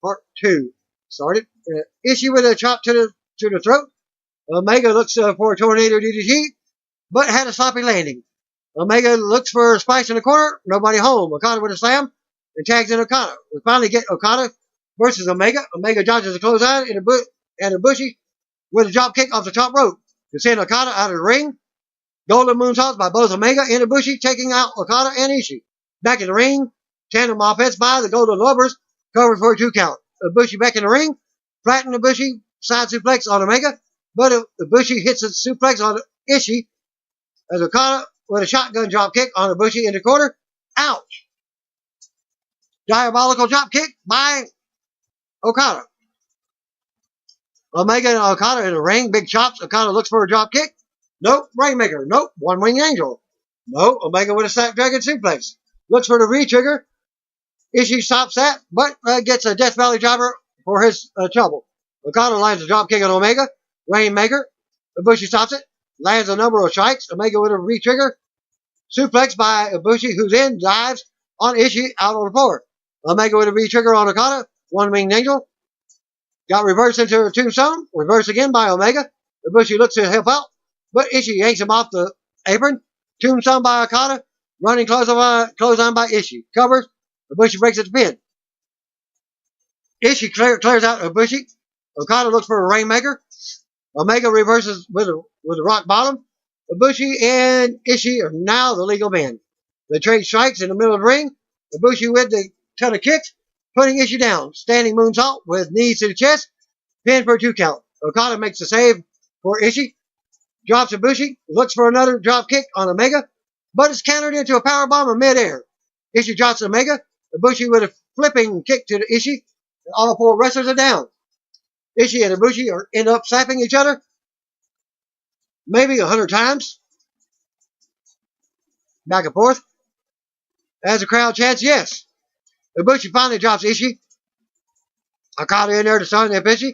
Part 2 started. Issue with a chop to the throat. Omega looks for a tornado DDT, but had a sloppy landing. Omega looks for a spice in the corner. Nobody home. Okada with a slam and tags in Okada. We finally get Okada versus Omega. Omega dodges a clothesline and Ibushi with a drop kick off the top rope to send Okada out of the ring. Golden moonsaults by both Omega and Ibushi, taking out Okada and Ishii. Back in the ring, tandem offense by the Golden Lovers, covered for a 2 count. Ibushi back in the ring, flatten Ibushi, side suplex on Omega, but Ibushi hits a suplex on Ishii as Okada with a shotgun drop kick on Ibushi in the corner. Ouch! Diabolical drop kick by Okada. Omega and Okada in the ring, big chops. Okada looks for a drop kick. Nope, Rainmaker. Nope, one-wing angel. No, Omega with a Snapdragon suplex. Looks for the re-trigger. Ishii stops that, but gets a Death Valley driver for his trouble. Okada lands a drop kick on Omega. Rainmaker. Ibushi stops it. Lands a number of strikes. Omega with a re-trigger. Suplex by Ibushi, who then dives on Ishii out on the floor. Omega with a re-trigger on Okada. One-wing angel. Got reversed into a tombstone. Reversed again by Omega. Ibushi looks to help out, but Ishii yanks him off the apron. Tombstone by Okada. Running clothesline by Ishii. Covers. Ibushi breaks at the pin. Ishii clears out Ibushi. Okada looks for a Rainmaker. Omega reverses with a rock bottom. Ibushi and Ishii are now the legal men. They trade strikes in the middle of the ring. Ibushi with the ton of kicks, putting Ishii down. Standing moonsault with knees to the chest. Pin for a 2 count. Okada makes the save for Ishii. Drops Ibushi. Looks for another drop kick on Omega, but it's countered into a powerbomb in midair. Ishii drops Omega. Ibushi with a flipping kick to the Ishii. All 4 wrestlers are down. Ishii and Ibushi end up slapping each other maybe 100 times. Back and forth. As the crowd chants, yes. Ibushi finally drops Ishii. Okada in there to stun Ibushi.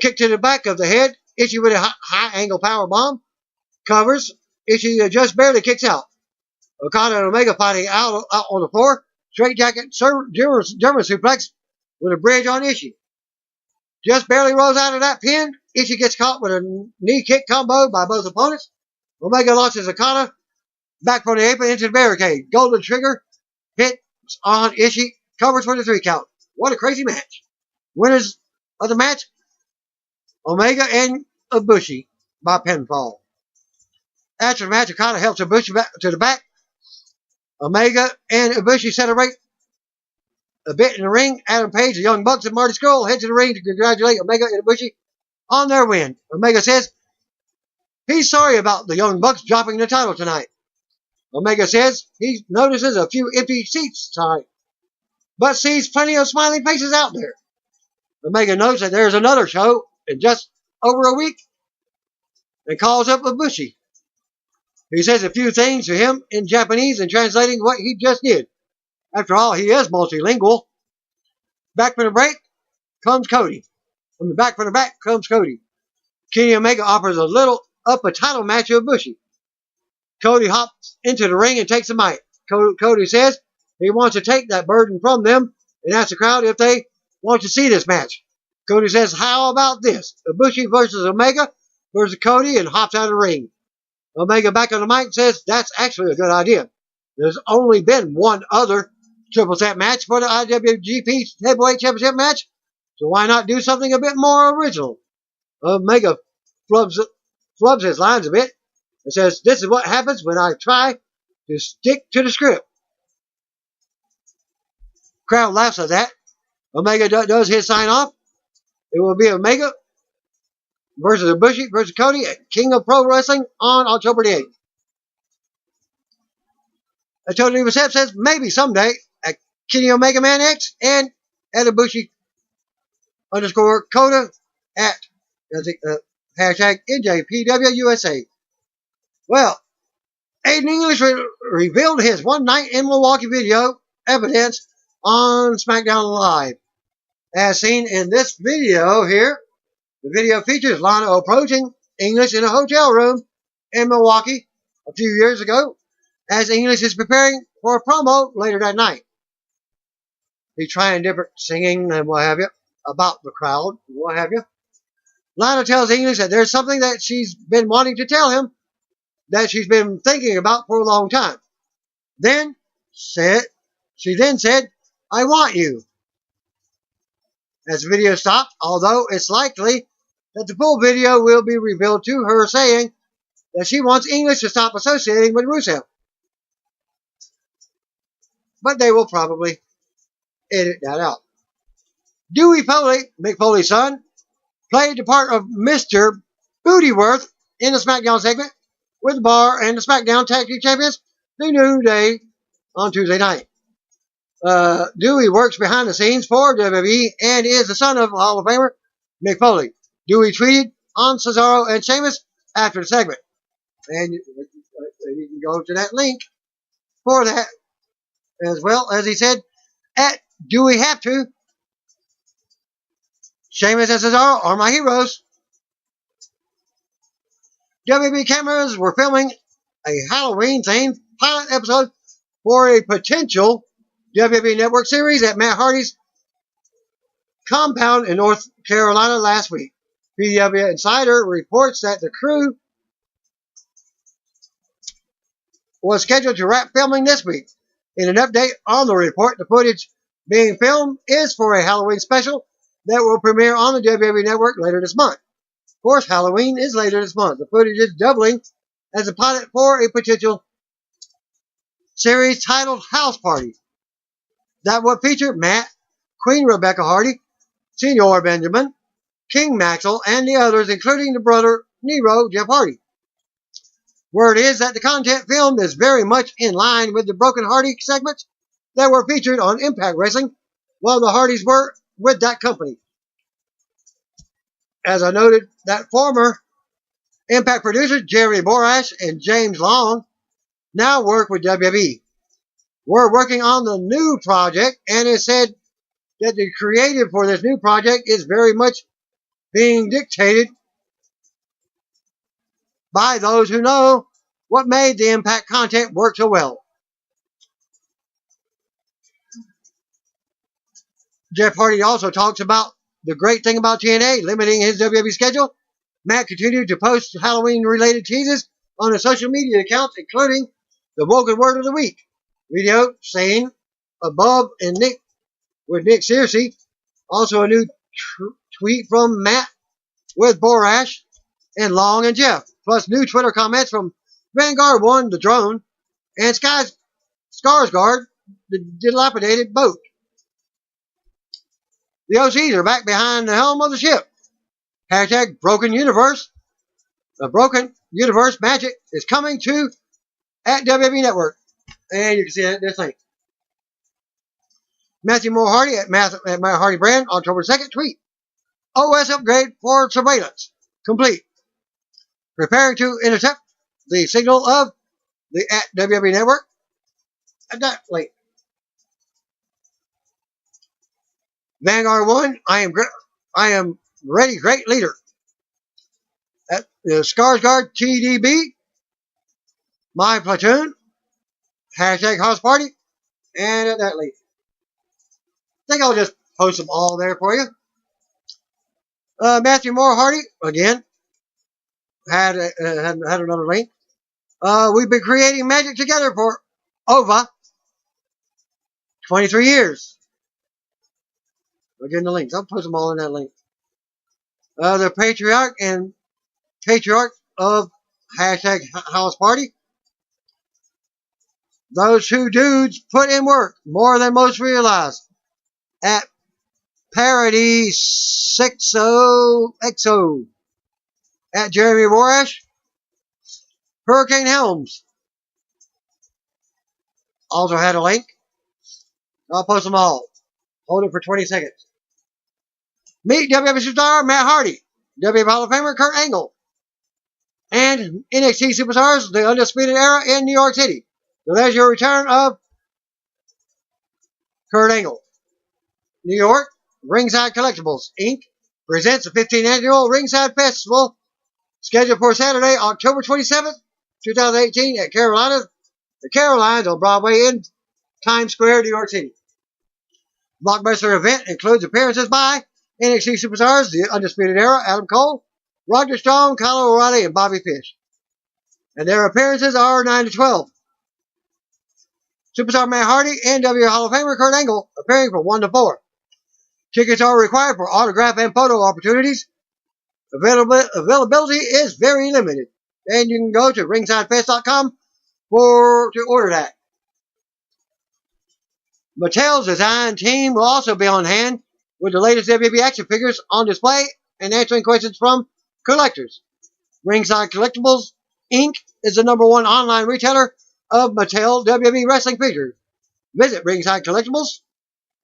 Kick to the back of the head. Ishii with a high angle power bomb. Covers. Ishii just barely kicks out. Okada and Omega fighting out on the floor. Straight jacket, German suplex with a bridge on Ishii. Just barely rolls out of that pin. Ishii gets caught with a knee kick combo by both opponents. Omega launches Okada back from the apron into the barricade. Golden trigger hits on Ishii. Covers for the 3 count. What a crazy match. Winners of the match, Omega and Ibushi by pinfall. After the match, Okada helps Ibushi back to the back. Omega and Ibushi celebrate a bit in the ring. Adam Page, the Young Bucks, and Marty Scurll head to the ring to congratulate Omega and Ibushi on their win. Omega says he's sorry about the Young Bucks dropping the title tonight. Omega says he notices a few empty seats tonight, but sees plenty of smiling faces out there. Omega notes that there's another show in just over a week and calls up Ibushi. He says a few things to him in Japanese and translating what he just did. After all, he is multilingual. Back from the break comes Cody. From the back comes Cody. Kenny Omega offers a little up a title match to Ibushi. Cody hops into the ring and takes the mic. Cody says he wants to take that burden from them and asks the crowd if they want to see this match. Cody says, how about this? Ibushi versus Omega versus Cody, and hops out of the ring. Omega back on the mic says that's actually a good idea. There's only been one other triple threat match for the IWGP Heavyweight Championship match, so why not do something a bit more original? Omega flubs his lines a bit and says, this is what happens when I try to stick to the script. Crowd laughs at that. Omega does his sign off. It will be Omega versus Ibushi versus Cody at King of Pro Wrestling on October the 8th. Tony Reset says maybe someday at Kenny Omega Man X and at Ibushi _ Coda at hashtag NJPW USA. Well, Aiden English revealed his one night in Milwaukee video evidence on SmackDown Live. As seen in this video here, the video features Lana approaching English in a hotel room in Milwaukee a few years ago, as English is preparing for a promo later that night. He's trying different singing and what have you about the crowd, what have you. Lana tells English that there's something that she's been wanting to tell him that she's been thinking about for a long time. She then said, I want you. As the video stopped, although it's likely that the full video will be revealed to her saying that she wants English to stop associating with Rusev. But they will probably edit that out. Dewey Foley, Mick Foley's son, played the part of Mr. Bootyworth in the SmackDown segment with the Bar and the SmackDown Tag Team Champions, the New Day, on Tuesday night. Dewey works behind the scenes for WWE and is the son of Hall of Famer Mick Foley. Dewey tweeted on Cesaro and Sheamus after the segment. And you can go to that link for that, as well as he said, at Dewey Have To, Sheamus and Cesaro are my heroes. WWE cameras were filming a Halloween-themed pilot episode for a potential WWE Network series at Matt Hardy's compound in North Carolina last week. PW Insider reports that the crew was scheduled to wrap filming this week. In an update on the report, the footage being filmed is for a Halloween special that will premiere on the WWE Network later this month. Of course, Halloween is later this month. The footage is doubling as a pilot for a potential series titled House Party that would feature Matt, Queen Rebecca Hardy, Senior Benjamin, King Maxwell, and the others, including the brother Nero, Jeff Hardy. Word is that the content filmed is very much in line with the Broken Hardy segments that were featured on Impact Wrestling while the Hardys were with that company. As I noted, that former Impact producers Jerry Borash and James Long now work with WWE. We're working on the new project, and it said that the creative for this new project is very much being dictated by those who know what made the Impact content work so well. Jeff Hardy also talks about the great thing about TNA limiting his WWE schedule. Matt continued to post Halloween-related teases on his social media accounts, including the Woken Word of the Week video saying above and Nick Searcy. Also a new tweet from Matt with Borash and Long and Jeff, plus new Twitter comments from Vanguard 1, the drone, and Skarsgård, the dilapidated boat. The OCs are back behind the helm of the ship. Hashtag Broken Universe. The Broken Universe magic is coming to at WWE Network. And you can see this link. Matthew Moore Hardy at Matt Hardy Brand, October 2nd, tweet. OS upgrade for surveillance. Complete. Preparing to intercept the signal of the at WWE Network. At that link. Vanguard 1, I am ready, great leader. At Skarsgård TDB, my platoon, hashtag House Party, and at that link. I think I'll just post them all there for you. Matthew Moore Hardy, again, had another link. We've been creating magic together for over 23 years. Again, the links. I'll post them all in that link. The patriarch of hashtag House Party. Those two dudes put in work more than most realize. At Parody 60XO. At Jeremy Borash. Hurricane Helms. Also had a link. I'll post them all. Hold it for 20 seconds. Meet WWE superstar Matt Hardy, WWE Hall of Famer Kurt Angle, and NXT superstars The Undisputed Era in New York City. So there's your return of Kurt Angle. New York, Ringside Collectibles, Inc. presents the 15th annual Ringside Festival scheduled for Saturday, October 27th, 2018 at the Carolines on Broadway in Times Square, New York City. Blockbuster event includes appearances by NXT superstars, the Undisputed Era, Adam Cole, Roger Strong, Kyle O'Reilly, and Bobby Fish. And their appearances are 9 to 12. Superstar Matt Hardy and WWE Hall of Famer Kurt Angle appearing from 1 to 4. Tickets are required for autograph and photo opportunities. Availability is very limited. And you can go to ringsidefest.com to order that. Mattel's design team will also be on hand with the latest WWE action figures on display and answering questions from collectors. Ringside Collectibles, Inc. is the #1 online retailer of Mattel WWE wrestling figures. Visit Ringside Collectibles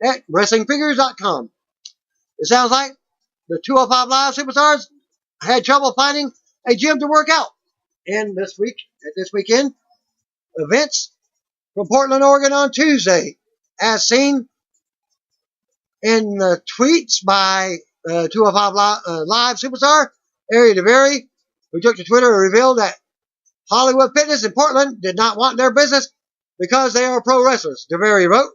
at wrestlingfigures.com. It sounds like the 205 Live superstars had trouble finding a gym to work out. And this weekend, events from Portland, Oregon on Tuesday, as seen in the tweets by 205 Live superstar Airia davari, who took to Twitter and revealed that Hollywood Fitness in Portland did not want their business because they are pro wrestlers. davari wrote,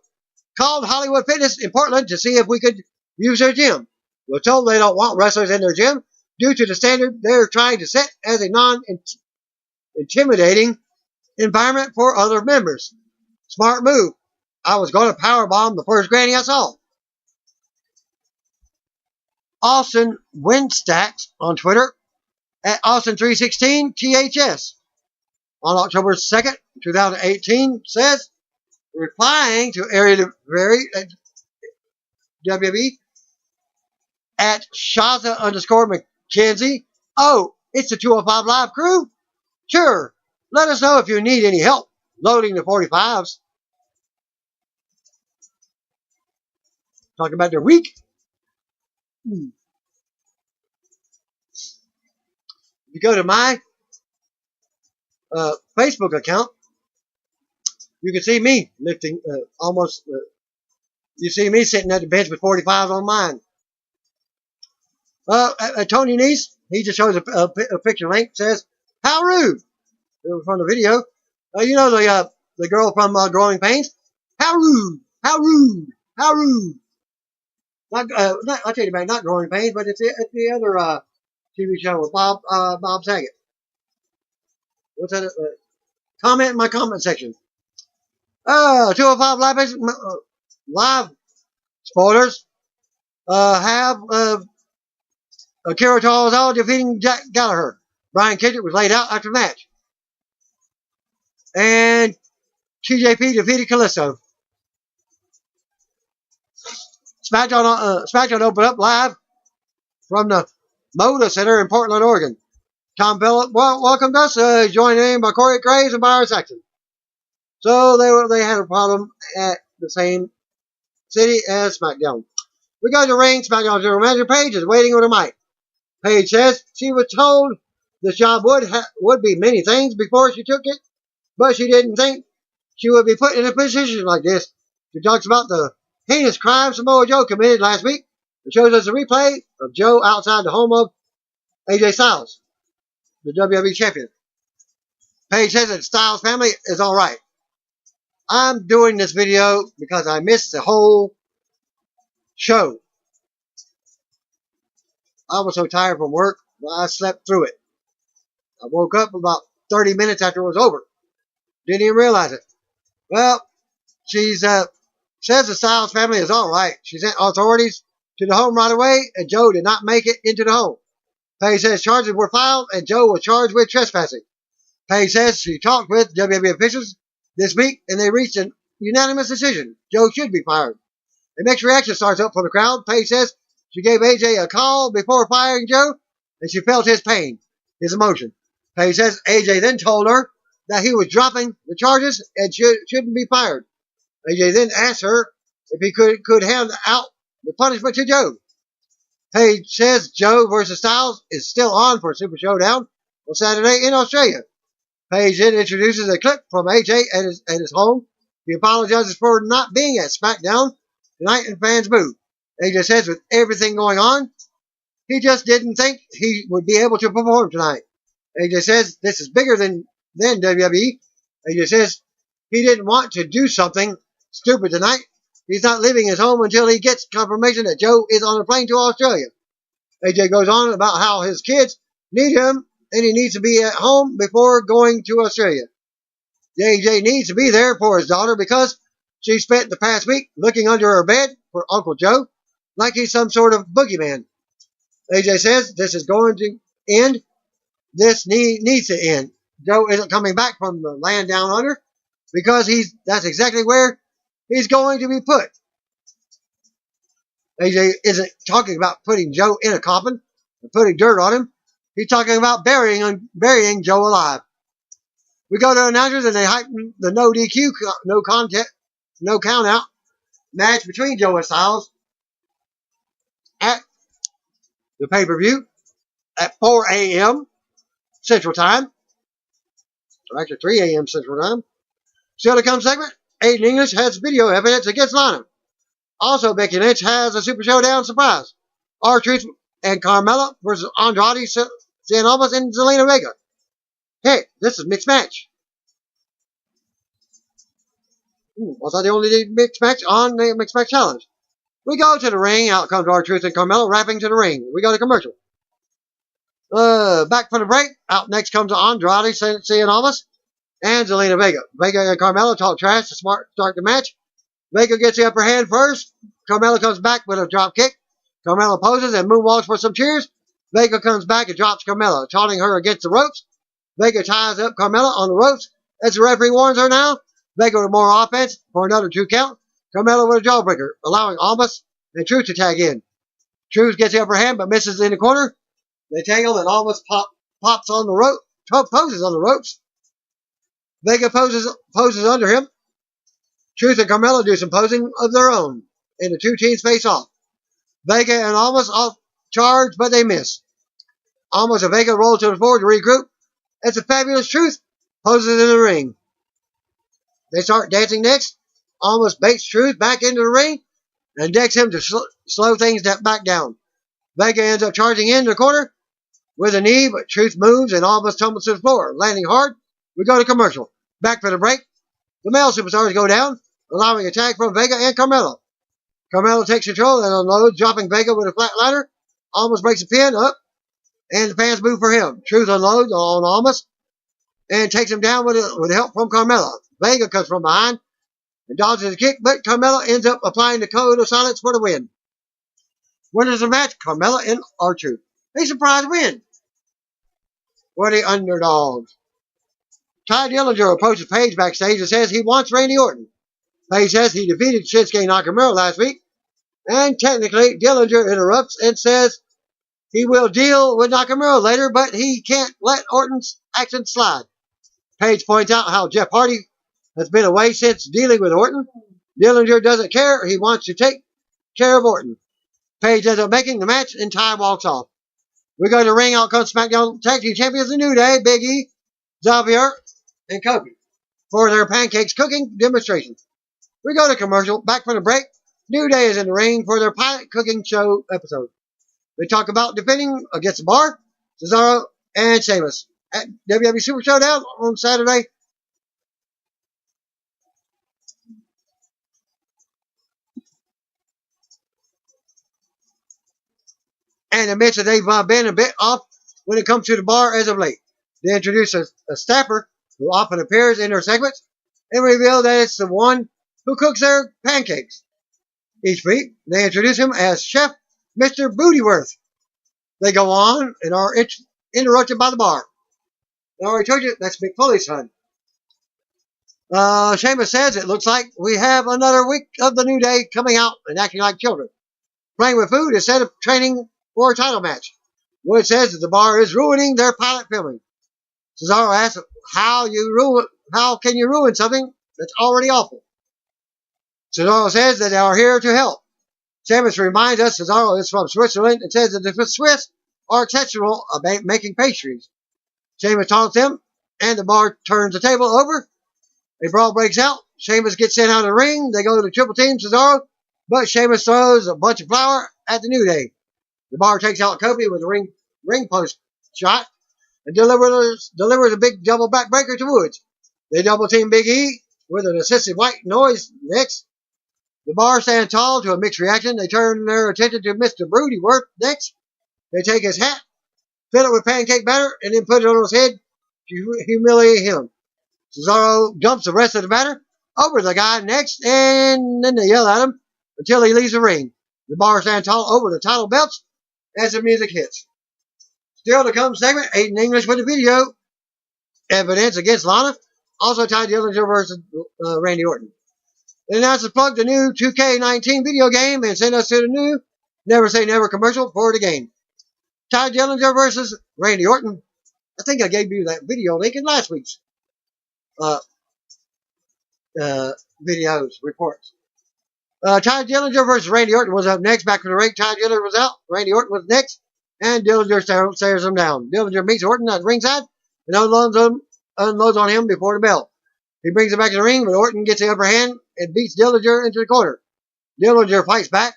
"Called Hollywood Fitness in Portland to see if we could use their gym. We're told they don't want wrestlers in their gym due to the standard they're trying to set as a non-intimidating environment for other members. Smart move. I was going to powerbomb the first granny I saw." Austin Winstacks on Twitter at Austin316THS on October 2nd, 2018 says, replying to Airia davari at WWE at Shaza_McKenzie, "Oh, it's the 205 Live crew? Sure. Let us know if you need any help loading the 45s. Talking about their week. If you go to my Facebook account, you can see me lifting you see me sitting at the bench with 45s on mine. Tony Nese, he just shows a picture link, says, "How rude." From the video. You know the girl from Growing Pains? How rude, how rude, how rude. I'll tell you about it, not Growing Pains, but it's the other TV show with Bob Saget. What's that? Comment in my comment section. 205 live spoilers have Akira Tozawa defeating Jack Gallagher. Brian Kendrick was laid out after the match. And TJP defeated Kalisto. SmackDown opened up live from the Moda Center in Portland, Oregon. Tom Bell welcomed us, joined in by Corey Graves and Byron Saxton. So they had a problem at the same city as SmackDown. We go to ring. SmackDown General Manager Paige is waiting on a mic. Paige says she was told the job would be many things before she took it, but she didn't think she would be put in a position like this. She talks about the heinous crime Samoa Joe committed last week and shows us a replay of Joe outside the home of AJ Styles, the WWE champion. Paige says that the Styles family is all right. I'm doing this video because I missed the whole show. I was so tired from work that I slept through it. I woke up about 30 minutes after it was over. Didn't even realize it. Well, she says the Styles family is all right. She sent authorities to the home right away, and Joe did not make it into the home. Paige says charges were filed, and Joe was charged with trespassing. Paige says she talked with WWE officials this week, and they reached an unanimous decision. Joe should be fired. A mixed reaction starts up from the crowd. Paige says she gave AJ a call before firing Joe, and she felt his pain, his emotion. Paige says AJ then told her that he was dropping the charges and shouldn't be fired. AJ then asked her if he could hand out the punishment to Joe. Paige says Joe versus Styles is still on for a Super Showdown on Saturday in Australia. Paige then introduces a clip from AJ at his home. He apologizes for not being at SmackDown tonight and fans boo. AJ says with everything going on, he just didn't think he would be able to perform tonight. AJ says this is bigger than WWE. AJ says he didn't want to do something stupid tonight. he's not leaving his home until he gets confirmation that Joe is on a plane to Australia. AJ goes on about how his kids need him and he needs to be at home before going to Australia. AJ needs to be there for his daughter because she spent the past week looking under her bed for Uncle Joe like he's some sort of boogeyman. AJ says this is going to end. This needs to end. Joe isn't coming back from the land down under because that's exactly where he's going to be put. AJ isn't talking about putting Joe in a coffin and putting dirt on him. He's talking about burying Joe alive. We go to announcers and they heighten the no DQ, no contest, no count out match between Joe and Styles at the pay-per-view at 4 a.m. Central Time. Or actually 3 a.m. Central Time. Still to come segment, Aiden English has video evidence against Lana. Also, Becky Lynch has a Super Showdown surprise. R-Truth and Carmella versus Andrade, Cien Almas, and Zelina Vega. Hey, this is mixed match. Was I the only mixed match on the mixed match challenge? We go to the ring. Out comes R-Truth and Carmella rapping to the ring. We go to commercial. Back for the break. Out next comes Andrade, Cien Almas, and Zelina Vega. Vega and Carmella talk trash to start the match. Vega gets the upper hand first. Carmella comes back with a drop kick. Carmella poses and moonwalks for some cheers. Vega comes back and drops Carmella, taunting her against the ropes. Vega ties up Carmella on the ropes as the referee warns her now. Vega with more offense for another 2 count. Carmella with a jawbreaker, allowing Almas and Truth to tag in. Truth gets the upper hand but misses in the corner. They tangle and Almas pops on the rope, poses on the ropes. Vega poses under him. Truth and Carmella do some posing of their own, and the two teams face off. Vega and Almas off charge, but they miss. Almas and Vega roll to the floor to regroup. As a fabulous Truth poses in the ring. They start dancing next. Almas baits Truth back into the ring and decks him to slow things back down. Vega ends up charging in the corner with a knee, but Truth moves and Almas tumbles to the floor, landing hard. We go to commercial. Back for the break. The male superstars go down, allowing a tag from Vega and Carmella. Carmella takes control and unloads, dropping Vega with a flatliner. Almas breaks a pin up, and the fans move for him. Truth unloads on Almas and takes him down with help from Carmella. Vega comes from behind and dodges a kick, but Carmella ends up applying the code of silence for the win. Winners of the match, Carmella and R-Truth. A surprise win for the underdogs. Ty Dillinger approaches Paige backstage and says he wants Randy Orton. Paige says he defeated Shinsuke Nakamura last week, and technically Dillinger interrupts and says he will deal with Nakamura later, but he can't let Orton's actions slide. Paige points out how Jeff Hardy has been away since dealing with Orton. Dillinger doesn't care. He wants to take care of Orton. Paige ends up making the match, and Ty walks off. We go to the ring. Out comes SmackDown Tag Team Champions, The New Day, Big E, Xavier, and Kofi for their pancakes cooking demonstration. We go to commercial. Back from the break. New Day is in the ring for their pilot cooking show episode. They talk about defending against the Bar, Cesaro, and Sheamus at WWE Super Showdown on Saturday. And admits that they've been a bit off when it comes to the Bar as of late. They introduce a staffer who often appears in their segments and reveal that it's the one who cooks their pancakes. Each week, they introduce him as Chef Mr. Bootyworth. They go on and are interrupted by the Bar. I already told you, that's Mick Foley's son. Sheamus says it looks like we have another week of the New Day coming out and acting like children, playing with food instead of training for a title match. Wood says that the Bar is ruining their pilot filming. Cesaro asks how can you ruin something that's already awful. Cesaro says that they are here to help. Sheamus reminds us Cesaro is from Switzerland and says that the Swiss are exceptional about making pastries. Sheamus taunts them, and the Bar turns the table over. A brawl breaks out. Sheamus gets sent out of the ring. They go to the triple team Cesaro, but Sheamus throws a bunch of flour at the New Day. The Bar takes out Kofi with a ring post shot and delivers a big double backbreaker to Woods. They double team Big E with an assisted white noise next. The bar stand tall to a mixed reaction. They turn their attention to Mr. Brodyworth next. They take his hat, fill it with pancake batter, and then put it on his head to humiliate him. Cesaro dumps the rest of the batter over the guy next, and then they yell at him until he leaves the ring. The bar stand tall over the title belts as the music hits. Still to come segment, Aiden English with the video evidence against Lana. Also Ty Dillinger versus Randy Orton. The announcers plugged the new 2K19 video game and sent us to the new Never Say Never commercial for the game. Ty Dillinger versus Randy Orton. I think I gave you that video link in last week's videos reports. Ty Dillinger versus Randy Orton was up next. Back from the ring, Ty Dillinger was out. Randy Orton was next, and Dillinger stares him down. Dillinger meets Orton at ringside and unloads on him before the bell. He brings him back to the ring, but Orton gets the upper hand and beats Dillinger into the corner. Dillinger fights back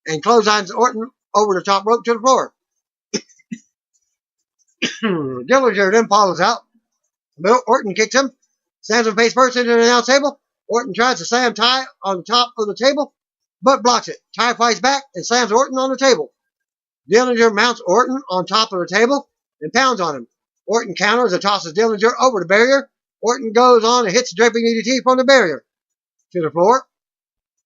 and clotheslines Orton over the top rope to the floor. Dillinger then follows out, but Orton kicks him, slams him face first into the announce table. Orton tries to slam Ty on the top of the table, but blocks it. Ty fights back and slams Orton on the table. Dillinger mounts Orton on top of the table and pounds on him. Orton counters and tosses Dillinger over the barrier. Orton goes on and hits the draping DDT from the barrier to the floor.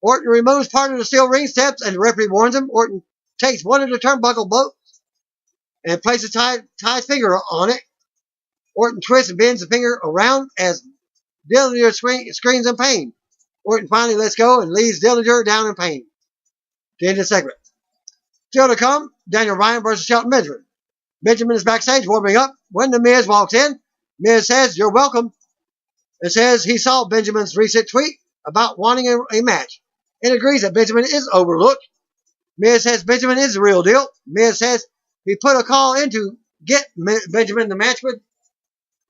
Orton removes part of the steel ring steps, and the referee warns him. Orton takes one of the turnbuckle bolts and places Ty's finger on it. Orton twists and bends the finger around as Dillinger screams in pain. Orton finally lets go and leaves Dillinger down in pain. To end the segment. Still to come, Daniel Bryan versus Shelton Benjamin. Benjamin is backstage warming up when The Miz walks in. Miz says, "You're welcome," and says he saw Benjamin's recent tweet about wanting a match and agrees that Benjamin is overlooked. Miz says Benjamin is the real deal. Miz says he put a call in to get Benjamin the match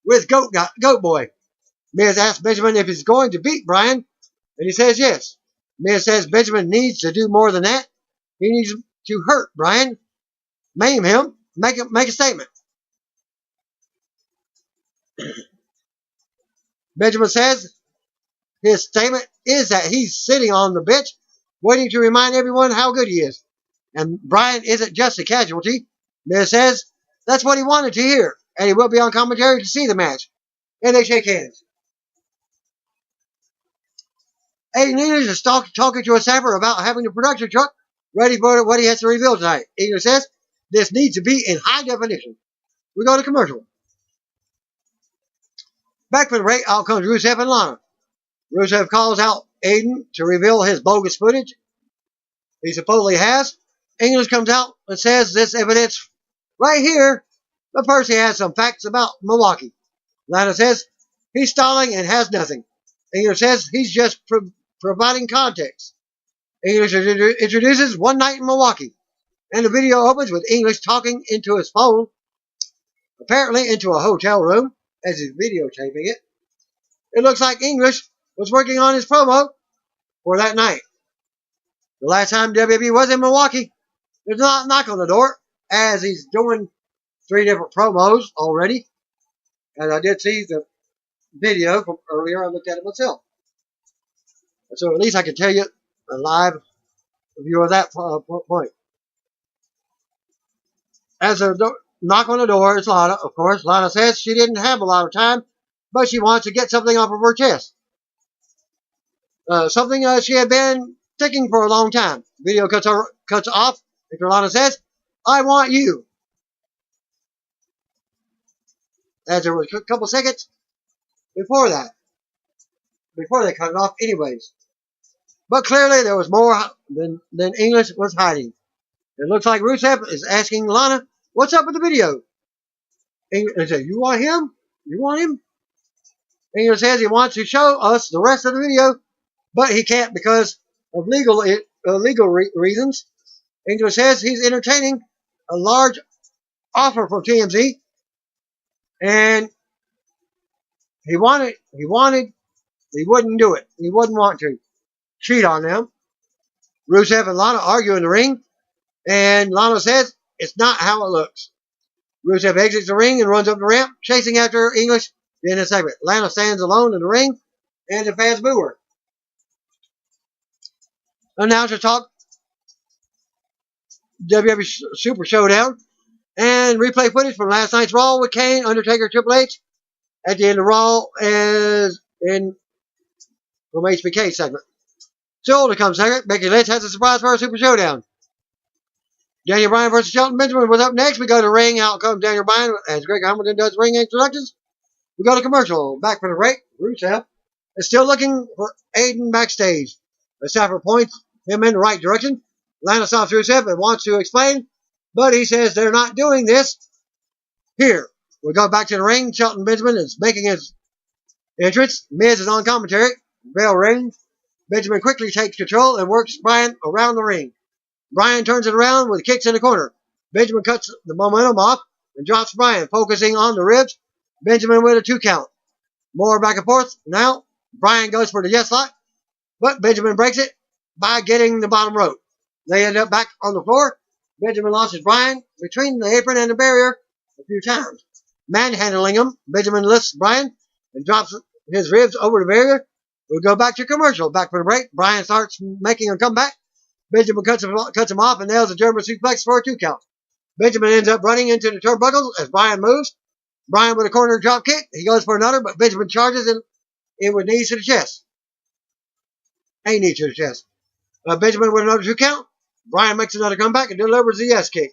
with Goat Boy. Miz asks Benjamin if he's going to beat Bryan, and he says yes. Miz says Benjamin needs to do more than that. He needs to hurt Bryan, maim him, make a statement. Benjamin says his statement is that he's sitting on the bench waiting to remind everyone how good he is. And Bryan isn't just a casualty. Miz says that's what he wanted to hear, and he will be on commentary to see the match. And they shake hands. Aiden English is talking to a staffer about having the production truck ready for what he has to reveal tonight. English says this needs to be in high definition. We go to commercial. Back from the break, out comes Rusev and Lana. Rusev calls out Aiden to reveal his bogus footage he supposedly has. English comes out and says this evidence right here, but first he has some facts about Milwaukee. Lana says he's stalling and has nothing. English says he's just providing context. English introduces One Night in Milwaukee, and the video opens with English talking into his phone, apparently into a hotel room, as he's videotaping it. It looks like English was working on his promo for that night. The last time WWE was in Milwaukee, there's not a knock on the door, as he's doing 3 different promos already. And I did see the video from earlier. I looked at it myself. So at least I can tell you a live view of that point. As a knock on the door, it's Lana, of course. Lana says she didn't have a lot of time, but she wants to get something off of her chest. Something she had been thinking for a long time. Video cuts off. After Lana says, "I want you." As there was a couple seconds before that. Before they cut it off anyways. But clearly there was more than English was hiding. It looks like Rusev is asking Lana, "What's up with the video?" English says, "You want him? You want him?" English says he wants to show us the rest of the video, but he can't because of legal reasons. English says he's entertaining a large offer from TMZ, and he wouldn't do it. He wouldn't want to cheat on them. Rusev and Lana argue in the ring, and Lana says it's not how it looks. Rusev exits the ring and runs up the ramp, chasing after English in a segment. Lana stands alone in the ring, and the fans boo her. Announcer talk WWE Super Showdown and replay footage from last night's Raw with Kane, Undertaker, Triple H. At the end of Raw is in from HBK segment. Still to come second, Becky Lynch has a surprise for her Super Showdown. Daniel Bryan versus Shelton Benjamin was up next. We go to ring. Out comes Daniel Bryan as Greg Hamilton does ring introductions. We go to commercial. Back for the break. Rusev is still looking for Aiden backstage. The staffer points him in the right direction. Lana stops Rusev and wants to explain, but he says they're not doing this here. We go back to the ring. Shelton Benjamin is making his entrance. Miz is on commentary. Bell rings. Benjamin quickly takes control and works Bryan around the ring. Bryan turns it around with kicks in the corner. Benjamin cuts the momentum off and drops Bryan, focusing on the ribs. Benjamin with a 2 count. More back and forth. Now, Bryan goes for the yes lock, but Benjamin breaks it by getting the bottom rope. They end up back on the floor. Benjamin launches Bryan between the apron and the barrier a few times. Manhandling him, Benjamin lifts Bryan and drops his ribs over the barrier. We'll go back to commercial. Back for the break. Bryan starts making a comeback. Benjamin cuts him off and nails a German suplex for a 2 count. Benjamin ends up running into the turnbuckles as Bryan moves. Bryan with a corner drop kick. He goes for another, but Benjamin charges and in with knees to the chest. A knee to the chest. Benjamin with another 2 count. Bryan makes another comeback and delivers the yes kick.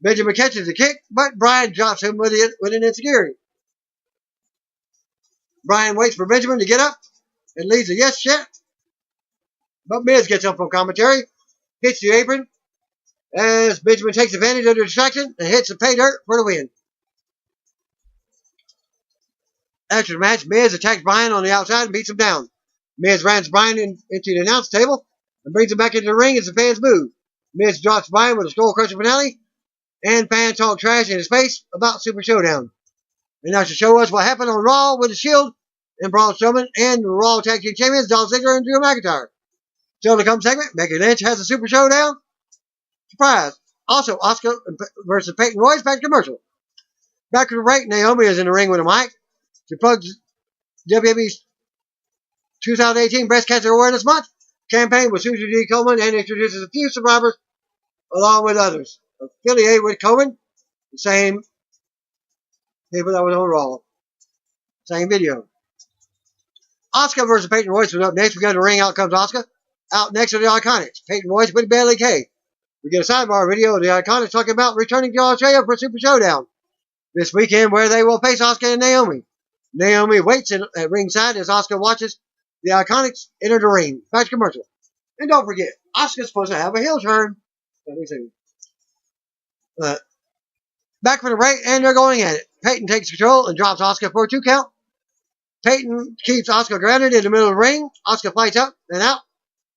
Benjamin catches the kick, but Bryan drops him with an insecurity. Bryan waits for Benjamin to get up and leads a yes chant. But Miz gets up from commentary, hits the apron, as Benjamin takes advantage of the distraction and hits the pay dirt for the win. After the match, Miz attacks Bryan on the outside and beats him down. Miz runs Bryan into the announce table and brings him back into the ring as the fans boo. Miz drops Bryan with a skull crusher finale, and fans talk trash in his face about Super Showdown. And now to show us what happened on Raw with the Shield and Braun Strowman and the Raw Tag Team Champions Dolph Ziggler and Drew McIntyre. Still to come segment, Becky Lynch has a Super Showdown. Surprise. Also, Asuka versus Peyton Royce. Back to commercial. Back to the break, Naomi is in the ring with a mic. She plugs WWE's 2018 Breast Cancer Awareness Month campaign with Susan G. Komen and introduces a few survivors along with others affiliated with Komen. The same people that was on Raw. Same video. Asuka versus Peyton Royce was up next. We go to the ring. Out comes Asuka. Out next are the Iconics. Peyton Royce with Bailey Kay. We get a sidebar video of the Iconics talking about returning to Australia for Super Showdown this weekend, where they will face Asuka and Naomi. Naomi waits at ringside as Asuka watches the Iconics enter the ring. Back to commercial. And don't forget, Asuka's supposed to have a heel turn. Back for the break, and they're going at it. Peyton takes control and drops Asuka for a 2 count. Peyton keeps Asuka grounded in the middle of the ring. Asuka fights up and out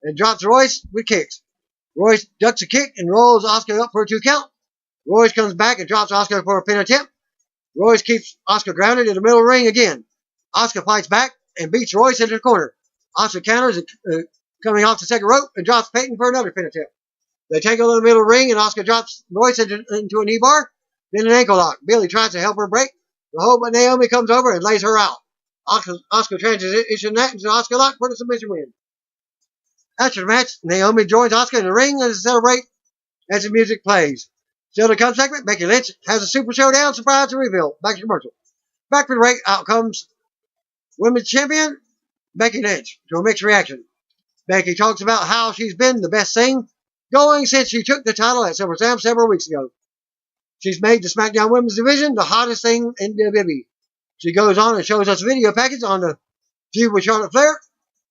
and drops Royce with kicks. Royce ducks a kick and rolls Asuka up for a 2 count. Royce comes back and drops Asuka for a pin attempt. Royce keeps Asuka grounded in the middle of the ring again. Asuka fights back and beats Royce into the corner. Asuka counters coming off the second rope and drops Peyton for another pin attempt. They tangle in the middle of the ring and Asuka drops Royce into a knee bar, then an ankle lock. Billy tries to help her break the hold, but Naomi comes over and lays her out. Asuka transitions that into Asuka lock for the submission win. After the match, Naomi joins Asuka in the ring and celebrate as the music plays. Still to come segment, Becky Lynch has a Super Showdown surprise to reveal. Back to commercial. Back for the break, out comes Women's Champion, Becky Lynch, to a mixed reaction. Becky talks about how she's been the best thing going since she took the title at SummerSlam several weeks ago. She's made the SmackDown Women's Division the hottest thing in WWE. She goes on and shows us a video package on the feud with Charlotte Flair.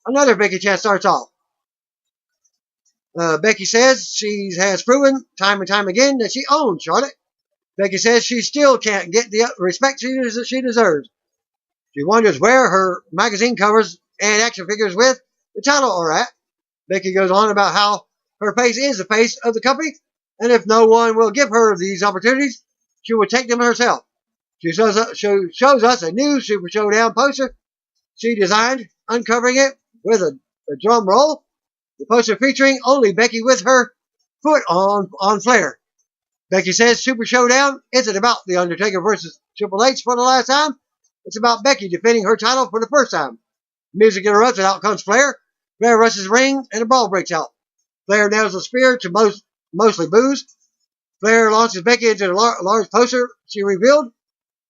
Another Becky chat starts off. Becky says she has proven time and time again that she owns Charlotte. Becky says she still can't get the respect she deserves. She wonders where her magazine covers and action figures with the title are at. Becky goes on about how her face is the face of the company, and if no one will give her these opportunities, she will take them herself. She shows us a new Super Showdown poster she designed, uncovering it with a drum roll. The poster featuring only Becky with her foot on Flair. Becky says Super Showdown isn't about The Undertaker versus Triple H for the last time. It's about Becky defending her title for the first time. Music interrupts and out comes Flair. Flair rushes the ring and a brawl breaks out. Flair nails a spear to mostly boos. Flair launches Becky into the large poster she revealed.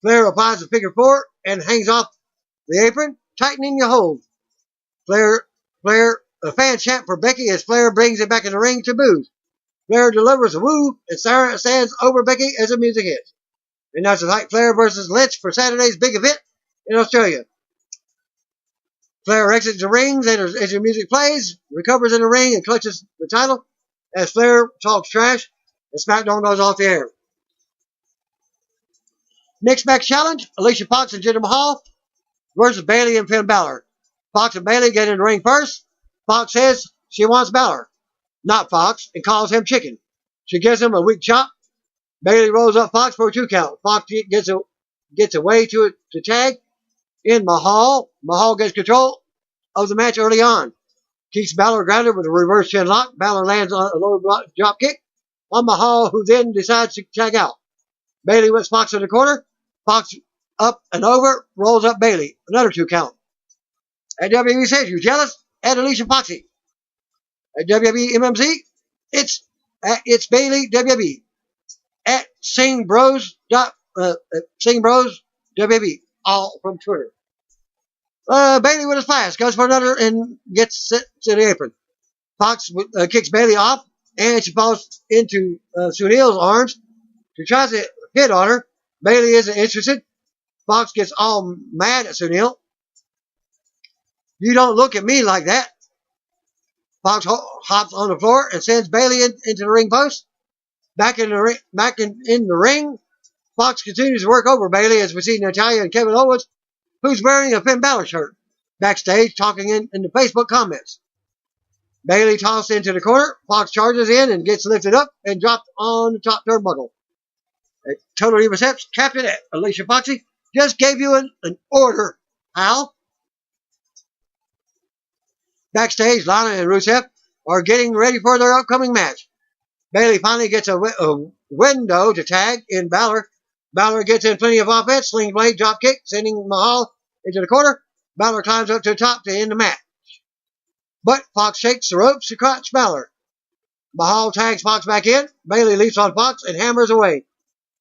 Flair applies a figure four and hangs off the apron, tightening the hold. Flair, a fan chant for Becky as Flair brings it back in the ring to boos. Flair delivers a woo, and Sarah stands over Becky as the music hits. And that's the fight Flair versus Lynch for Saturday's big event in Australia. Flair exits the ring as the music plays, recovers in the ring, and clutches the title as Flair talks trash, and SmackDown goes off the air. Next match challenge, Alicia Fox and Jinder Mahal versus Bayley and Finn Balor. Fox and Bayley get in the ring first. Fox says she wants Balor, not Fox, and calls him chicken. She gives him a weak chop. Bayley rolls up Fox for a 2 count. Fox gets away to tag in Mahal. Mahal gets control of the match early on. Keeps Balor grounded with a reverse chin lock. Balor lands on a low drop kick on Mahal, who then decides to tag out. Bayley whips Fox in the corner. Fox up and over, rolls up Bayley. Another 2 count. At WWE says, you jealous? At Alicia Foxy. At WWE MMC, it's Bayley WWE. At Sing Bros WWE, all from Twitter. Bayley with a splash goes for another and gets set to the apron. Fox kicks Bayley off, and she falls into Sunil's arms. She tries to hit on her. Bayley isn't interested. Fox gets all mad at Sunil. You don't look at me like that. Fox hops on the floor and sends Bayley into the ring post. Back in the ring, Fox continues to work over Bayley as we see Natalya and Kevin Owens, who's wearing a Finn Balor shirt, backstage talking in the Facebook comments. Bayley tossed into the corner. Fox charges in and gets lifted up and dropped on the top turnbuckle. Total Divas Steps, Captain Alicia Foxy just gave you an order, Al. Backstage, Lana and Rusev are getting ready for their upcoming match. Bayley finally gets a window to tag in Balor. Balor gets in plenty of offense, sling blade, drop kick, sending Mahal into the corner. Balor climbs up to the top to end the match. But Fox shakes the ropes to crotch Balor. Mahal tags Fox back in. Bayley leaps on Fox and hammers away.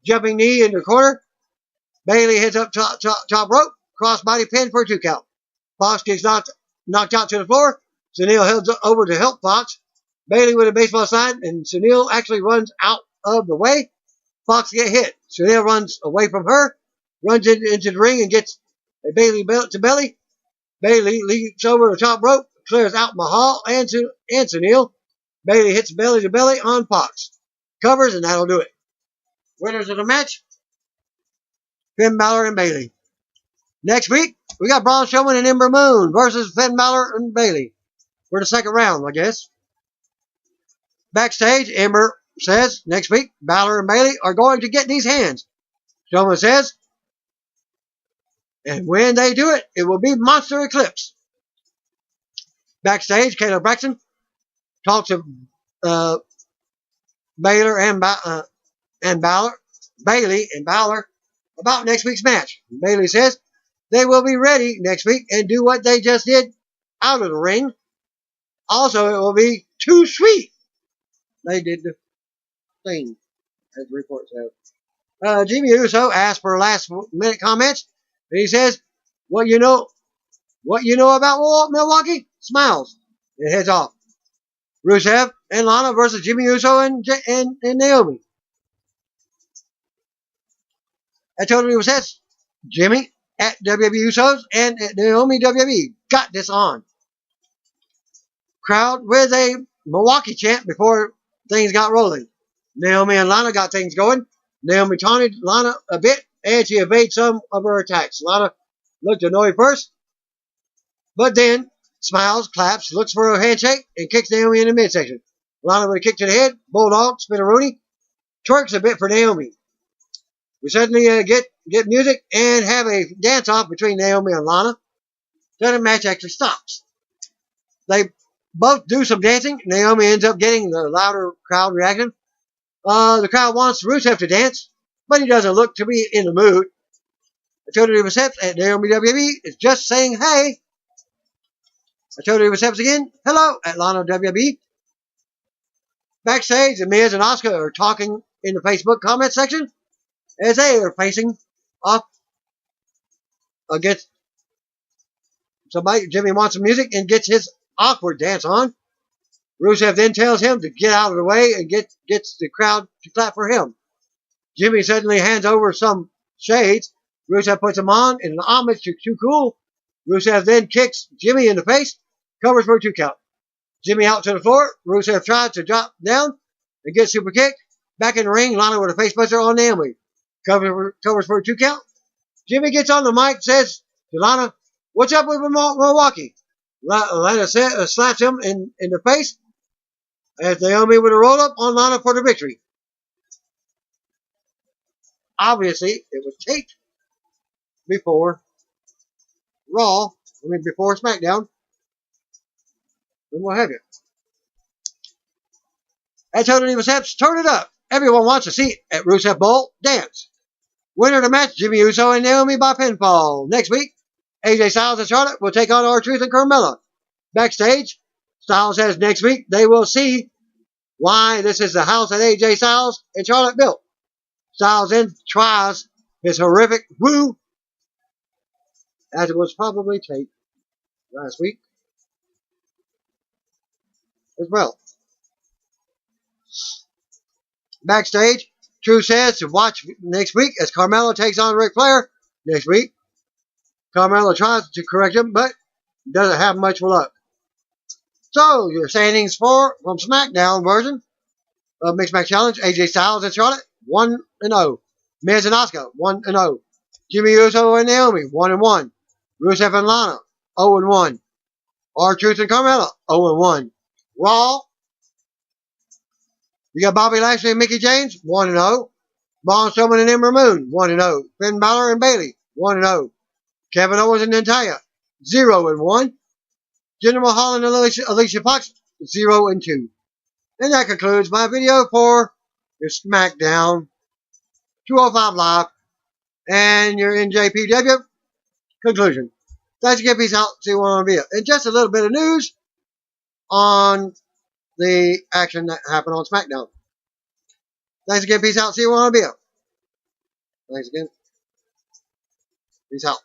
Jumping knee in the corner. Bayley hits up top rope. Crossbody pin for a 2 count. Fox gets knocked out to the floor. Sunil heads over to help Fox. Bayley with a baseball sign, and Sunil actually runs out of the way. Fox gets hit. Sunil runs away from her, runs into the ring and gets a Bayley belt to belly. Bayley leaps over the top rope, clears out Mahal and Sunil. Bayley hits belly to belly on Fox. Covers, and that'll do it. Winners of the match, Finn Balor and Bayley. Next week, we got Braun Strowman and Ember Moon versus Finn Balor and Bayley for the second round, I guess. Backstage, Ember says next week, Balor and Bayley are going to get these hands. Strowman says, and when they do it, it will be Monster Eclipse. Backstage, Kayla Braxton talks to Bayley and Balor about next week's match. Bayley says they will be ready next week and do what they just did out of the ring. Also, it will be too sweet. They did the thing, as the report says. Jimmy Uso asked for last-minute comments, and he says, what you know about Milwaukee? Smiles and heads off. Rusev and Lana versus Jimmy Uso and Naomi. I told him he was at Jimmy at WWE Usos and at Naomi WWE. Got this on. Crowd with a Milwaukee chant before things got rolling. Naomi and Lana got things going. Naomi taunted Lana a bit, and she evaded some of her attacks. Lana looked annoyed first, but then smiles, claps, looks for a handshake, and kicks Naomi in the midsection. Lana with a kick to the head, bulldog, spinneroonie, twerks a bit for Naomi. We suddenly get music and have a dance-off between Naomi and Lana. Then the match actually stops. They both do some dancing. Naomi ends up getting the louder crowd reaction. The crowd wants Rusev to dance, but he doesn't look to be in the mood. Attorney Recepts at Naomi WWE is just saying hey. Attorney Recepts again, hello at Lana WWE. Backstage, Miz and Asuka are talking in the Facebook comment section as they are facing off against somebody. Jimmy wants some music and gets his awkward dance on. Rusev then tells him to get out of the way and gets the crowd to clap for him. Jimmy suddenly hands over some shades. Rusev puts them on in an homage to Too Cool. Rusev then kicks Jimmy in the face, covers for a 2 count. Jimmy out to the floor. Rusev tries to drop down and gets super kicked. Back in the ring, Lana with a facebuster on Naomi. Covers for a 2 count. Jimmy gets on the mic, says to Lana, "What's up with Milwaukee?" Lana slaps him in the face as Naomi with a roll up on Lana for the victory. Obviously, it was taped before before SmackDown, and what have you. At Tony Steps, turn it up. Everyone wants to see at Rusev Bowl dance. Winner of the match, Jimmy Uso and Naomi by pinfall. Next week, AJ Styles and Charlotte will take on R-Truth and Carmella. Backstage, Styles says next week they will see why this is the house that AJ Styles and Charlotte built. Styles then tries his horrific woo, as it was probably taped last week as well. Backstage, Drew says to watch next week as Carmella takes on Ric Flair next week. Carmella tries to correct him, but doesn't have much luck. So, your standings from SmackDown version of Mixed Match Challenge, AJ Styles and Charlotte, 1-0. Miz and Asuka, 1-0. Jimmy Uso and Naomi, 1-1. Rusev and Lana, 0-1. R-Truth and Carmella, 0-1. Raw, you got Bobby Lashley and Mickie James, 1-0. Braun Strowman and Ember Moon, 1-0. Finn Balor and Bayley, 1-0. Kevin Owens and Natalia, 0-1. Jinder Mahal and Alicia Fox, 0-2. And that concludes my video for your SmackDown 205 Live and your NJPW conclusion. Thanks again. Peace out. See you on video. And just a little bit of news on the action that happened on SmackDown. Thanks again. Peace out. See you on video. Thanks again. Peace out.